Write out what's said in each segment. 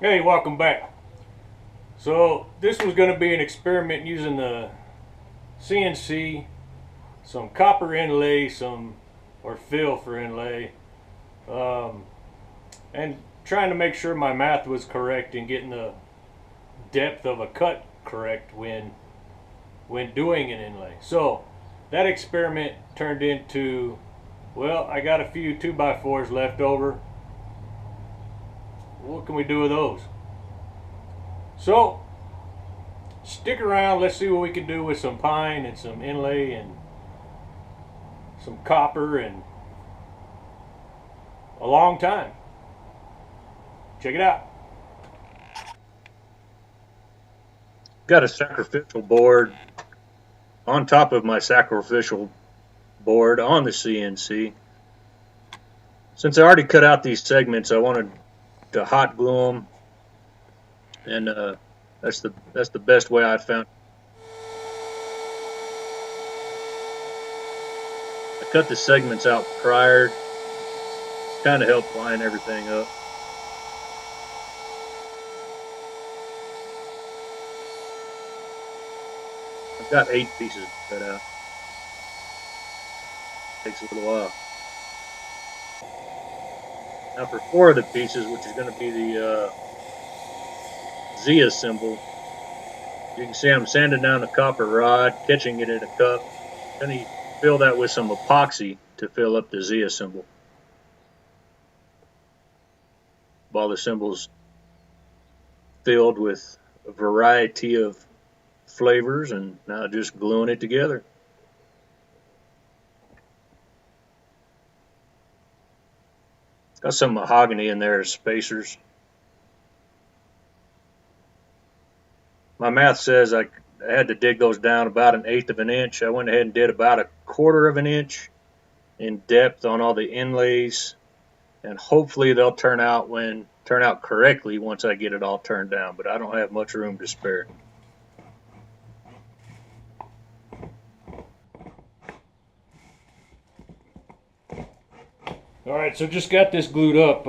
Hey, welcome back. So this was going to be an experiment using the CNC, some copper inlay, some or fill for inlay, um, and trying to make sure my math was correct and getting the depth of a cut correct when doing an inlay. So that experiment turned into, well, I got a few 2x4s left over. What can we do with those? So stick around. Let's see what we can do with some pine and some inlay and some copper and a long time. Check it out. Got a sacrificial board on top of my sacrificial board on the CNC. Since I already cut out these segments, I wanted to hot glue them, and that's the best way I found. I cut the segments out prior, kind of helped line everything up. I've got 8 pieces cut out. Takes a little while. Now for 4 of the pieces, which is going to be the Zia symbol, you can see I'm sanding down the copper rod, catching it in a cup. Then you fill that with some epoxy to fill up the Zia symbol. All the symbols filled with a variety of flavors, and now just gluing it together. Got some mahogany in there as spacers. My math says I had to dig those down about 1/8 of an inch. I went ahead and did about 1/4 of an inch in depth on all the inlays, and hopefully they'll turn out correctly once I get it all turned down, but I don't have much room to spare. All right, so just got this glued up.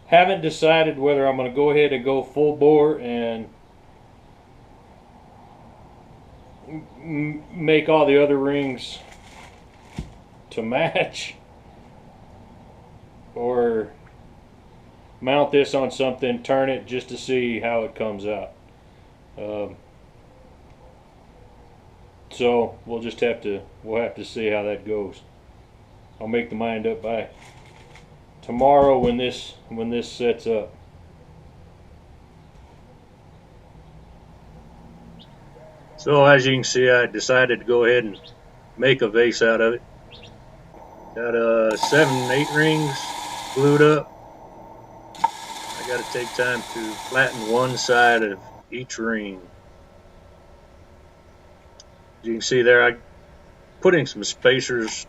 Haven't decided whether I'm going to go ahead and go full bore and make all the other rings to match, or mount this on something, turn it just to see how it comes out. Um, so we'll have to see how that goes. I'll make the mind up by tomorrow when this sets up. So as you can see, I decided to go ahead and make a vase out of it. Got 7, 8 rings glued up. I got to take time to flatten one side of each ring. As you can see there, I putting some spacers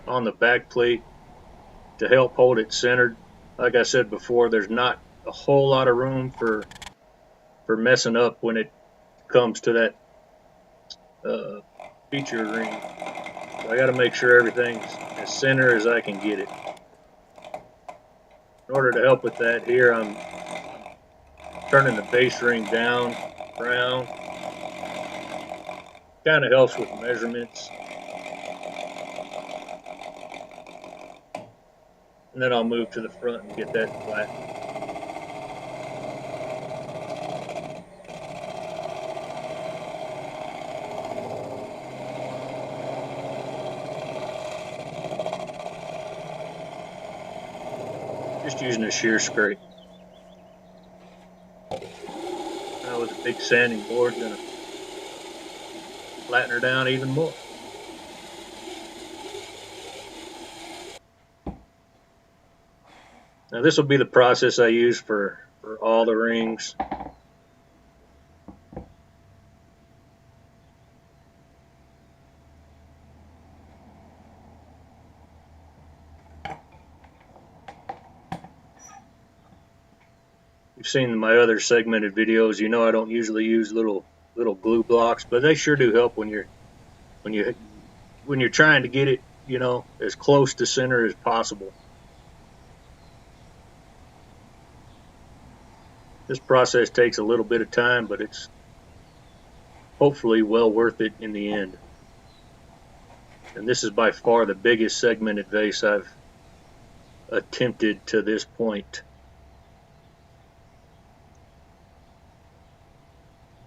on the back plate to help hold it centered. Like I said before, there's not a whole lot of room for messing up when it comes to that feature ring. So I got to make sure everything's as center as I can get it. In order to help with that, here I'm turning the base ring down, round. Kind of helps with measurements. And then I'll move to the front and get that flat. Just using a shear scrape. Now with a big sanding board, gonna flatten her down even more. Now this will be the process I use for all the rings. You've seen my other segmented videos. You know I don't usually use little glue blocks, but they sure do help when you're trying to get it, as close to center as possible. This process takes a little bit of time, but it's hopefully well worth it in the end. And this is by far the biggest segmented vase I've attempted to this point.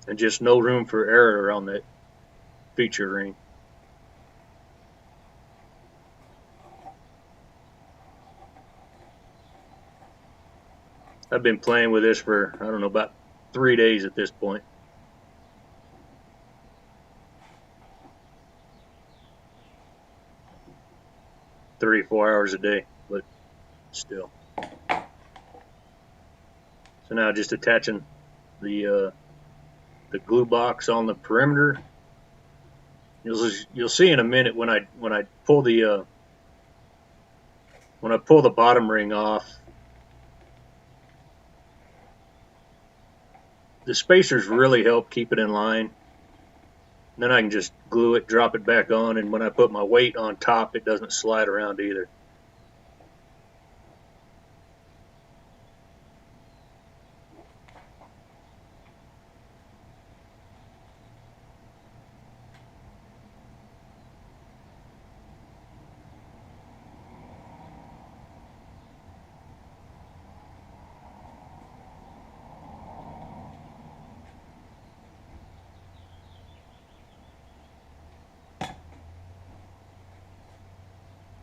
And just no room for error on that feature ring. I've been playing with this for, I don't know, about 3 days at this point. Three, 4 hours a day, but still. So now just attaching the glue box on the perimeter. You'll see in a minute when I pull the bottom ring off. The spacers really help keep it in line. And then I can just glue it, drop it back on, and when I put my weight on top, it doesn't slide around either.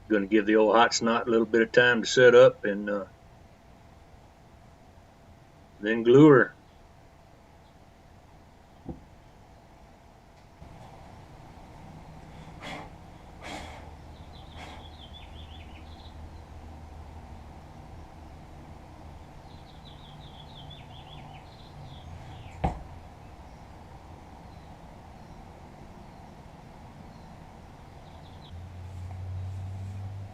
Going to give the old hot snot a little bit of time to set up, and then glue her.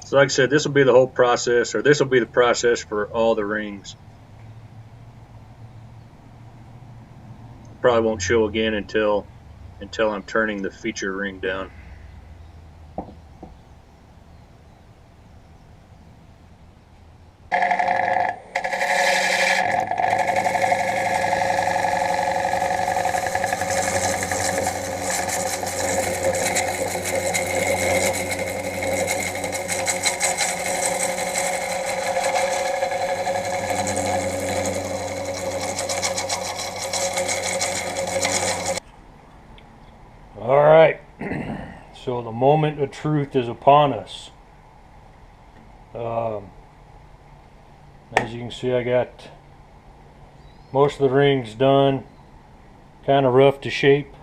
So like I said, this will be the whole process, or this will be the process for all the rings. Probably won't show again until I'm turning the feature ring down. All right, so the moment of truth is upon us. As you can see, I got most of the rings done, kind of rough to shape.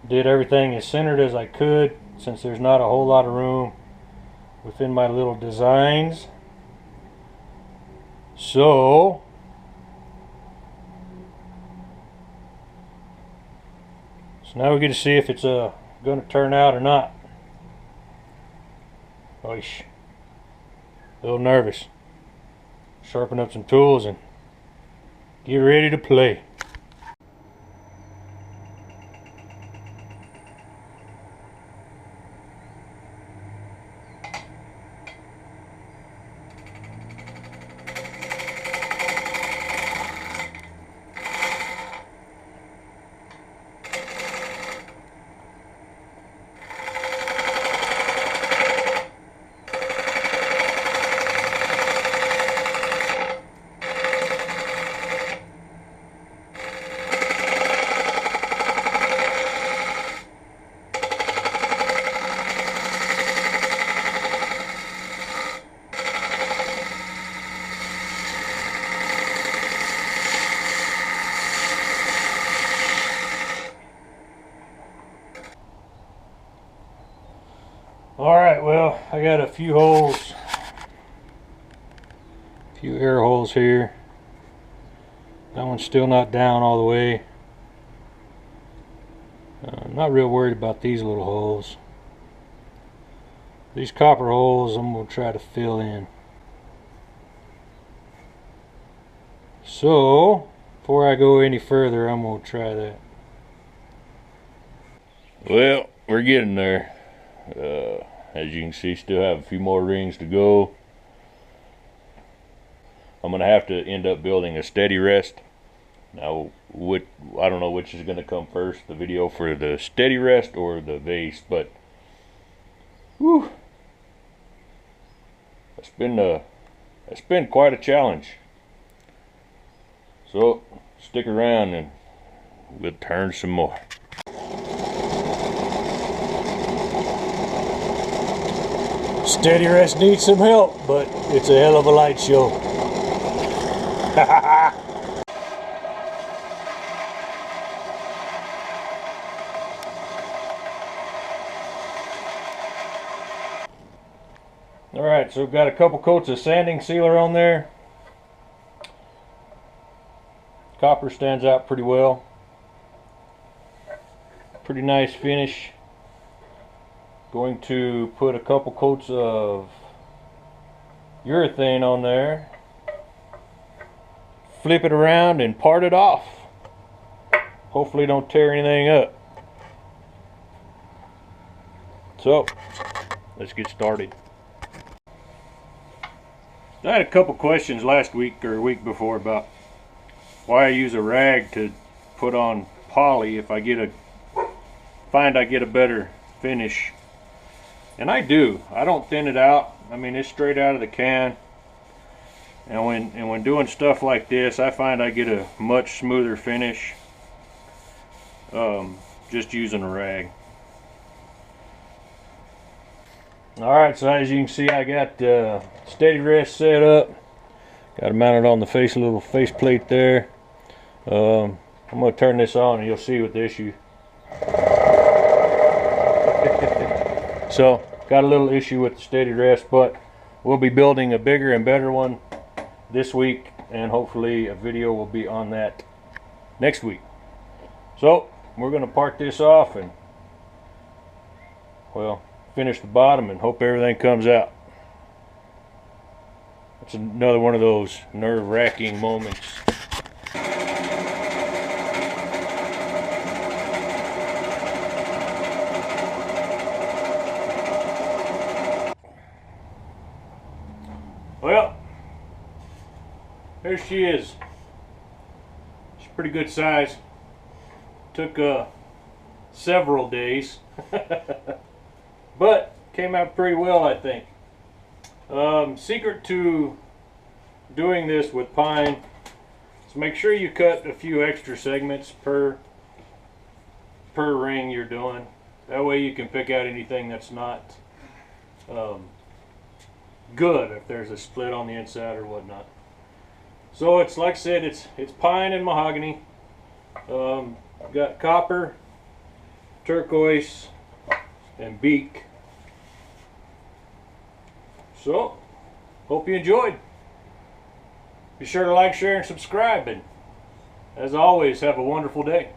Did everything as centered as I could, since there's not a whole lot of room within my little designs. So now we get to see if it's going to turn out or not. Oish. A little nervous. Sharpen up some tools and get ready to play. Alright, well, I got a few holes, a few air holes here. That one's still not down all the way. I'm not real worried about these little holes. These copper holes I'm going to try to fill in. So, before I go any further, I'm going to try that. Well, we're getting there. As you can see, still have a few more rings to go. I'm gonna have to end up building a steady rest. Now, I don't know which is gonna come first, the video for the steady rest or the vase, but whew, it's been quite a challenge. So stick around and we'll turn some more. Steady rest needs some help, but it's a hell of a light show. Alright, so we've got a couple coats of sanding sealer on there. Copper stands out pretty well. Pretty nice finish. Going to put a couple coats of urethane on there. Flip it around and part it off. Hopefully don't tear anything up. So, let's get started. I had a couple questions last week or a week before about why I use a rag to put on poly if I find I get a better finish. And I do. I don't thin it out. I mean, it's straight out of the can. And when doing stuff like this, I find I get a much smoother finish just using a rag. Alright, so as you can see, I got steady rest set up. Got it mounted on the face, a little face plate there. I'm going to turn this on and you'll see what the issue. So, got a little issue with the steady rest, but we'll be building a bigger and better one this week, and hopefully a video will be on that next week. So, we're going to part this off and, well, finish the bottom and hope everything comes out. It's another one of those nerve-wracking moments. Well, there she is. She's pretty good size. Took several days. But came out pretty well, I think. Secret to doing this with pine is make sure you cut a few extra segments per ring you're doing. That way you can pick out anything that's not good, if there's a split on the inside or whatnot. So it's like I said, it's pine and mahogany. Got copper, turquoise, and beak. So, hope you enjoyed. Be sure to like, share, and subscribe. And as always, have a wonderful day.